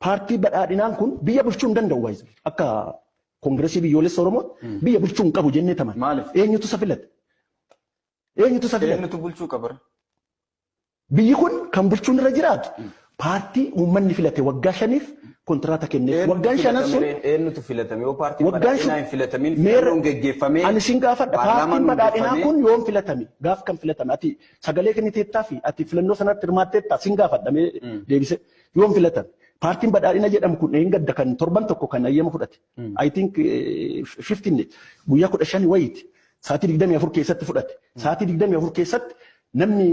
paartii badhaadhinaan kun biyya bulchuu hin danda'u waayisa. Akka koongireesii biyyoolessa Oromoo biyya bulchuu hin qabu jennee taman. Maaliif? Eenyutu isa filate? Eenyutu isa filate? Eenyutu bulchuu qaba? Biyyi kun kan bulchuun irra jiraatu paartii uummanni filate waggaa 5 kontraata kenneef. Waggaan 5 sun eenyutu filatame yoo paartii badhaadhinaa hin filatamin filannoon geggeeffamee ani sin gaafadha paartiin badhaadhinaa kun yoom filatame gaaf kan filatame ati sagalee kenniteettaa fi ati filannoo sanatti hirmaatteettaa sin gaafadha deebise yoom filatame paartiin badhaadhina jedhamu kun gadda kan torban tokko kan ayyama fudhate I think 15 guyyaa 15 wayiiti sa'aatii 24 keessatti fudhate sa'aatii 24 keessatti namni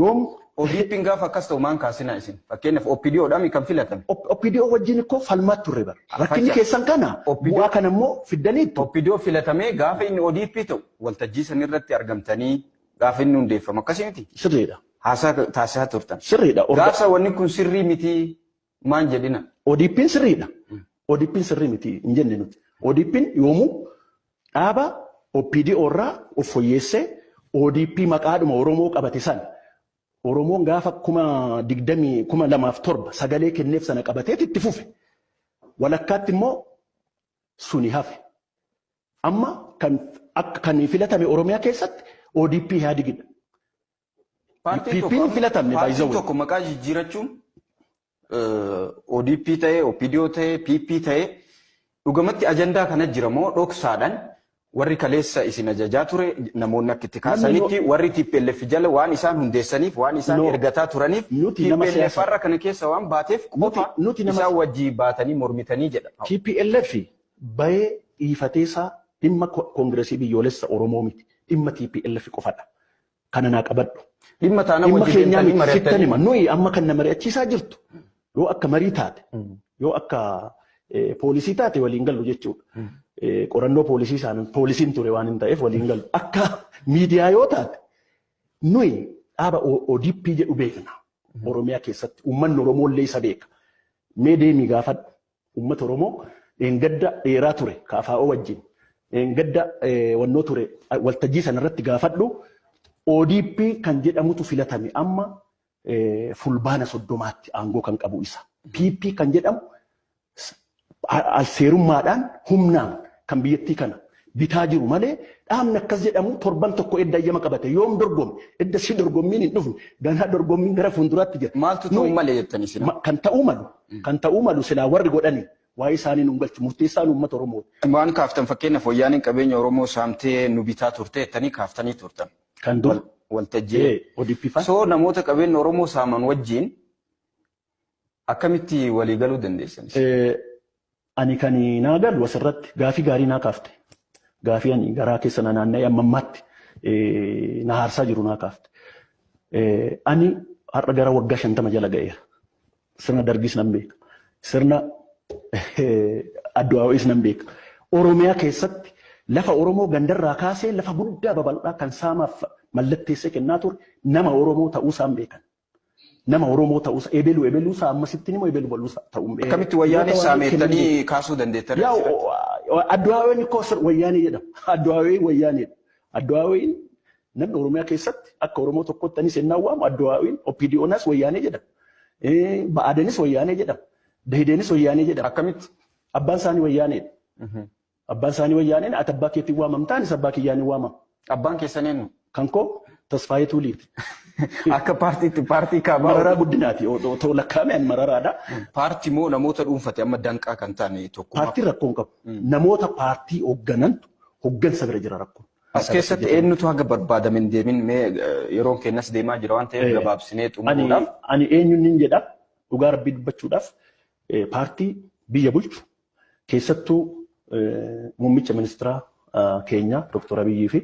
yoom ODP'n gaafa akkas ta'u maan kaasina isin fakkeenyaaf OPDOodhaan kan filatame. OPDO wajjin ikkoo falmaatti turre bara. Rakkinni keessan kana bu'aa kana immoo fiddaniitu. OPDO filatamee gaafa inni ODP ta'u waltajjii san irratti argamtanii gaafa inni hundeeffamu akkasii miti. Sirriidha. Haasaa taasisaa turtan. Sirriidha. Gaafa wanni kun sirrii miti maan jedhina. ODP'n sirriidha. ODP'n sirrii miti hin jenne nuti. ODP'n yoomuu dhaaba OPDO irraa of fooyyeessee ODP maqaadhuma Oromoo qabate sana. Oromoon gaafa 2007 sagalee kenneef sana qabatee itti fufe. Walakkaatti immoo suni hafe. Amma kan filatame Oromiyaa keessatti ODP Ihaadigidha. PP'n filatamne paartii tokko maqaa jijjiirachuun ODP ta'ee, OPDO ta'ee, PP ta'ee dhugumatti ajandaa kana jira moo dhoksaadhaan warri kaleessa isin ajajaa ture namoonni akka itti kaasanitti warri TPLF jala waan isaan hundeessaniif waan isaan ergataa turaniif TPLF irra kana keessa waan baateef qofa isaan wajjii baatanii mormitanii jedha. TPLF bahee dhiifateesaa dhimma koongireesii biyyoolessa Oromoo miti dhimma TPLF qofadha. Kana naa qabadhu. Dhimma taana wajjin mari'atanii nuyi amma kan na mari'achiisaa jirtu yoo akka marii taate yoo akka poolisii taate waliin galu jechuudha. Qorannoo poolisii isaanii poolisiin ture waan hin ta'eef waliin galu. Akka miidiyaa yoo taate nuyi dhaaba ODP jedhu beekna. Oromiyaa keessatti uummanni Oromoo illee isa beeka. Mee deemii gaafadhu. Uummata Oromoo gadda dheeraa ture KFO wajjin. Gadda wannoo ture waltajjii sanarratti gaafadhu. ODP kan jedhamutu filatame amma fulbaana 30tti aangoo kan qabu isa. PP kan jedhamu seerummaadhaan humnaan kan biyyattii kana bitaa jiru malee dhaabni akkas jedhamu torban tokko edda ayyama qabate yoom dorgomme edda si dorgommiin hin dhufne ganaa dorgommiin gara fuulduraatti jira. Maaltu ta'uu malee jettanii sila? Kan ta'uu malu silaa warri godhani waa'ee isaanii nu galchu murteessaan uummata Oromoo. Waan kaaftan fakkeenyaaf wayyaaniin qabeenya Oromoo saamtee nu bitaa turte jettanii kaaftanii turtan. Kan dur waltajjii ODP fa. So namoota qabeenya Oromoo saaman wajjin akkamitti walii galuu dandeessan? Ani kan naa galu asirratti gaafii gaarii naa kaafte. Gaafii ani garaa keessa na naanna'ee amma ammaatti na haarsaa jiru naa kaafte. Ani har'a gara waggaa 50 jala ga'eera. Sirna dargis nan beeka. Sirna addu'aawis nan beeka. Oromiyaa keessatti lafa Oromoo gandarraa kaasee lafa guddaa babal'aa kan saamaaf mallatteessee kennaa ture nama Oromoo ta'uusaan beekan. Nama Oromoo ta'uusa ebeluu isaa ammasitti nima ebeluu baluu ta'uun beekan. Akkamitti wayyaanee saameettanii kaasuu dandeettan? Addu'aaween koo wayyaanee jedhama. Addu'aaween wayyaanedha. Addu'aaween namni Oromiyaa keessatti akka Oromoo tokkotti anis ennaa waamu addu'aaween OPDO'nas wayyaanee jedhama. Ba'aadeenis wayyaanee jedhama. Dahideenis wayyaanee jedhama. Akkamitti? Abbaan isaanii wayyaaneedha. Abbaan isaanii wayyaaneen ati abbaa keetiin waamamtaan isa abbaa kiyyaanii waamama. Abbaan keessan eenyu? Kan koo Tasfaayee Tuuliiti. Akka paartiitti paartii kaabaa. Mararaa guddinaati. Otoo lakkaa'ameen mararaadha. Paartii moo namoota dhuunfate amma danqaa kan taane tokko. Paartii rakkoon qabu. Namoota paartii hoogganantu hooggansa bira jira rakkoon. As keessatti eenyutu haga barbaadamin deemin mee yeroon kennas deemaa jira waan ta'eef gabaabsinee xumuruudhaaf. Ani eenyuun nin jedha dhugaa rabbii dubbachuudhaaf paartii biyya bulchu keessattuu muummicha ministeera keenya Dr. Abiyyii fi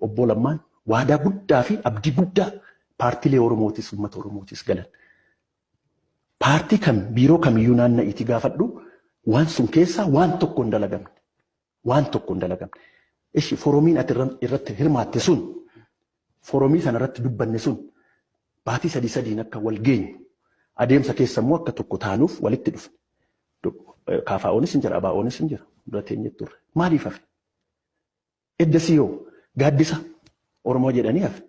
obbo Lammaan waadaa guddaa fi abdii guddaa paartiilee Oromootis uummata Oromootis galan. Paartii kam biiroo kamiyyuu naanna'iitii gaafadhu waan sun keessaa waan tokko hin dalagamne. Waan tokko hin dalagamne. Ishi foroomiin ati irratti hirmaatte sun foroomii sana irratti dubbanne sun baatii sadiin akka wal geenyu adeemsa keessa immoo akka tokko taanuuf walitti dhufne. KFO'nis hin jira, ABO'nis hin jira. Dura teenyee turre. Maaliif hafe? Eddasii yoo gaaddisa Oromoo jedhanii hafe.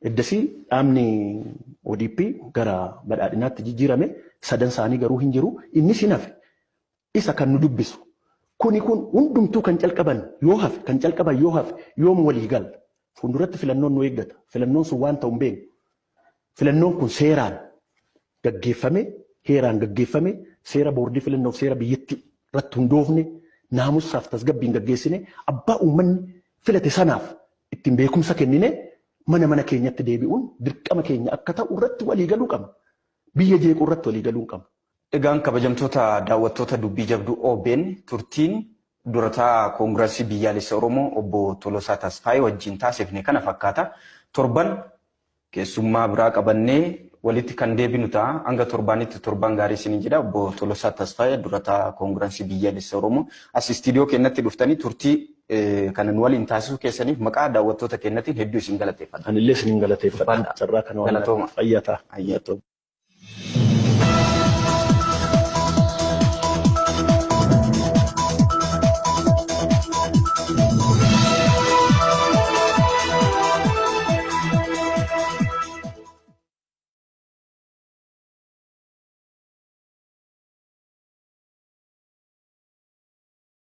Eddasii dhaabni ODP gara badhaadhinaatti jijjiirame sadan isaanii garuu hin jiru. Inni si nafe isa kan nu dubbisu. Kun hundumtuu kan calqaban yoo hafe kan calqaban yoo hafe yoom walii gal fuulduratti filannoon nu eeggata. Filannoon sun waan ta'u hin beeknu. Filannoon kun seeraan gaggeeffame heeraan gaggeeffame seera boordii filannoof seera biyyatti irratti hundoofne naamusaaf tasgabbiin gaggeessine abbaa uummanni filate sanaaf ittiin beekumsa kennine mana keenyatti deebi'uun dirqama keenya akka ta'u irratti walii galuu qabna. Biyya jeequu irratti walii galuu qabna. Egaan kabajamtoota daawwattoota dubbii jabduu OBN turtiin durataa koongirasii biyyaalessa Oromoo obbo Tolosaa Tasfaayee wajjin taasifne kana fakkaata. Torban keessummaa biraa qabannee walitti kan deebinu ta'a. Hanga torbaanitti torban gaarii isiniin jedha. Obbo Tolosaa Tasfaayee durataa koongirasii biyyaalessa Oromoo as istiidiyoo keenyatti dhuftanii turtii kanan waliin taasisuu keessaniif maqaa daawwattoota keenyatiin hedduu isin galateeffadha. Anillee isin galateeffadha. Carraa kana waan fayyataa.